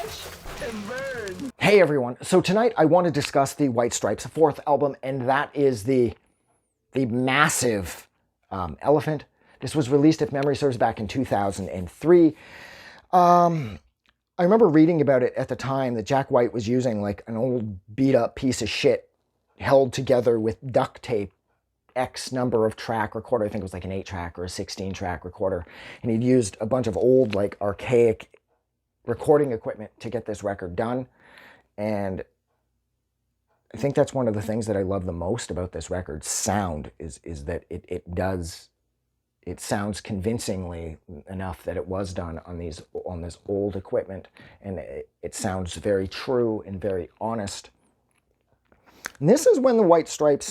Watch and burn. Hey everyone, so tonight I want to discuss the White Stripes' fourth album, and that is the massive Elephant. This was released, if memory serves, back in 2003. I remember reading about it at the time that Jack White was using like an old beat up piece of shit held together with duct tape, X number of track recorder. I think it was like an 8-track or a 16-track recorder. And he'd used a bunch of old, like archaic recording equipment to get this record done. And I think that's one of the things that I love the most about this record's sound is that it sounds convincingly enough that it was done on this old equipment, and it sounds very true and very honest. And this is when the White Stripes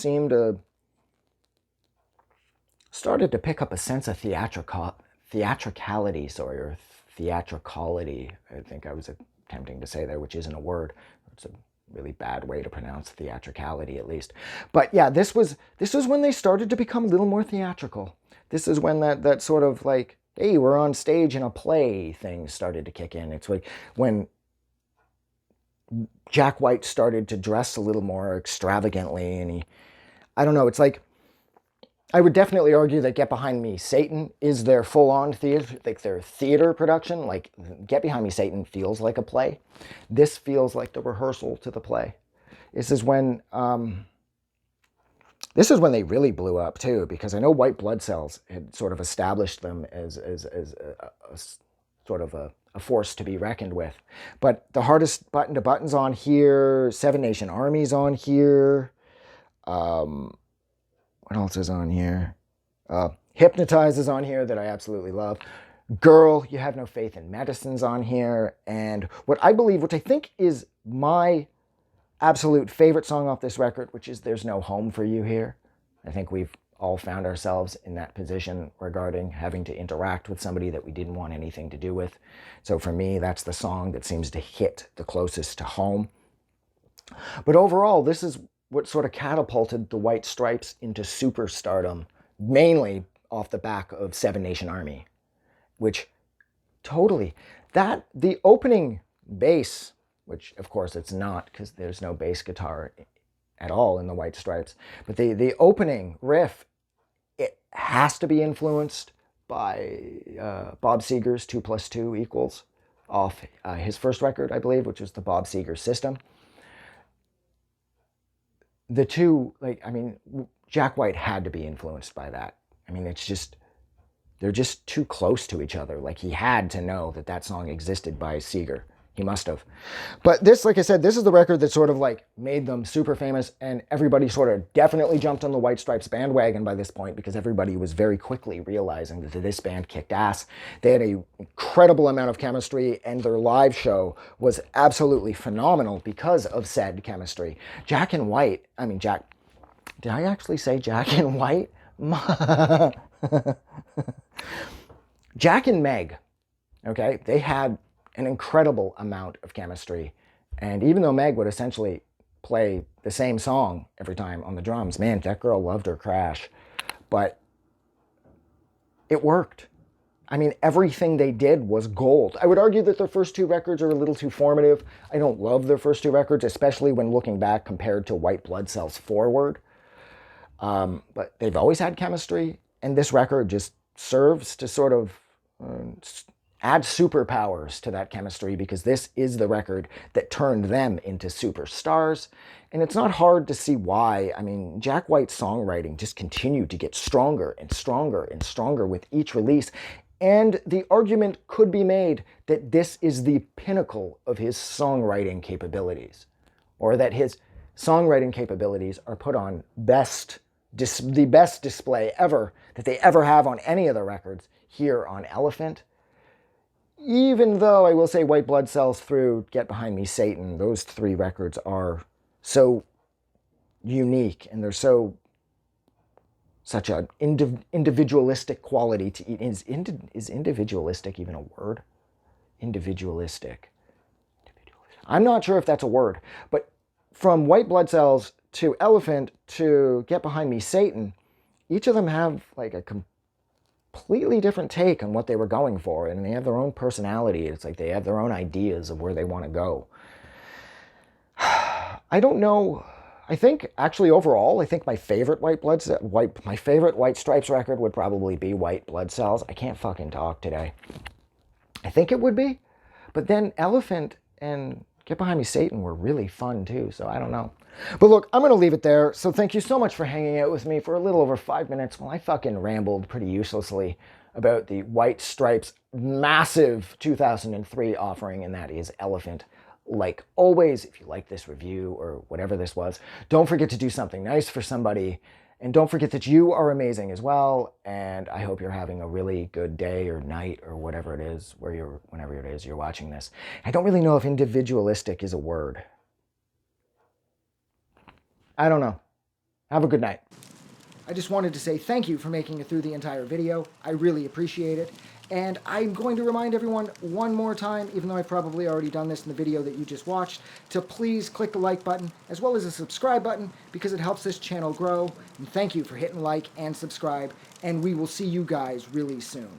started to pick up a sense of theatricality, or theatricality. I think I was attempting to say there, which isn't a word. It's a really bad way to pronounce theatricality, at least. But yeah, this was when they started to become a little more theatrical. This is when that sort of like, hey, we're on stage in a play thing started to kick in. It's like when Jack White started to dress a little more extravagantly, and I don't know, it's like, I would definitely argue that Get Behind Me, Satan is their full-on theater, like their theater production. Like Get Behind Me, Satan feels like a play. This feels like the rehearsal to the play. This is when they really blew up too, because I know White Blood Cells had sort of established them as a sort of a force to be reckoned with. But the Hardest Button to Button's on here, Seven Nation Army's on here. What else is on here? Hypnotize is on here, that I absolutely love. Girl, You Have No Faith in Medicine's on here. And what I think is my absolute favorite song off this record, which is There's No Home for You Here. I think we've all found ourselves in that position regarding having to interact with somebody that we didn't want anything to do with. So for me, that's the song that seems to hit the closest to home. But overall, this is what sort of catapulted the White Stripes into superstardom, mainly off the back of Seven Nation Army, which totally, the opening bass, which of course it's not because there's no bass guitar at all in the White Stripes, but the opening riff, it has to be influenced by Bob Seger's 2 + 2 = off his first record, I believe, which was the Bob Seger System. The two, Jack White had to be influenced by that. I mean, they're just too close to each other. Like, he had to know that song existed by Seger. He must have. But this, like I said, this is the record that sort of like made them super famous, and everybody sort of definitely jumped on the White Stripes bandwagon by this point, because everybody was very quickly realizing that this band kicked ass. They had an incredible amount of chemistry, and their live show was absolutely phenomenal because of said chemistry. Jack and White, did I actually say Jack and White? Jack and Meg, okay, they had an incredible amount of chemistry. And even though Meg would essentially play the same song every time on the drums, man, that girl loved her crash. But it worked. I mean, everything they did was gold. I would argue that their first two records are a little too formative. I don't love their first two records, especially when looking back compared to White Blood Cells Forward. But they've always had chemistry, and this record just serves to sort of add superpowers to that chemistry, because this is the record that turned them into superstars. And it's not hard to see why. I mean, Jack White's songwriting just continued to get stronger and stronger and stronger with each release. And the argument could be made that this is the pinnacle of his songwriting capabilities, or that his songwriting capabilities are put on the best display ever that they ever have on any of the records here on Elephant. Even though I will say White Blood Cells through Get Behind Me, Satan, those three records are so unique, and they're such an individualistic quality to eat. Is individualistic even a word? Individualistic. I'm not sure if that's a word, but from White Blood Cells to Elephant to Get Behind Me, Satan, each of them have like a completely different take on what they were going for, and they have their own personality. It's like they have their own ideas of where they want to go. I don't know. I think actually overall, I think my favorite my favorite White Stripes record would probably be White Blood Cells. I can't fucking talk today. I think it would be, but then Elephant and Get Behind Me, Satan were really fun too, so I don't know. But look, I'm going to leave it there. So thank you so much for hanging out with me for a little over 5 minutes while I fucking rambled pretty uselessly about the White Stripes' massive 2003 offering, and that is Elephant. Like always, if you like this review or whatever this was, don't forget to do something nice for somebody. And don't forget that you are amazing as well. And I hope you're having a really good day or night or whatever it is, whenever it is you're watching this. I don't really know if individualistic is a word. I don't know. Have a good night. I just wanted to say thank you for making it through the entire video. I really appreciate it. And I'm going to remind everyone one more time, even though I've probably already done this in the video that you just watched, to please click the like button as well as the subscribe button because it helps this channel grow. And thank you for hitting like and subscribe, and we will see you guys really soon.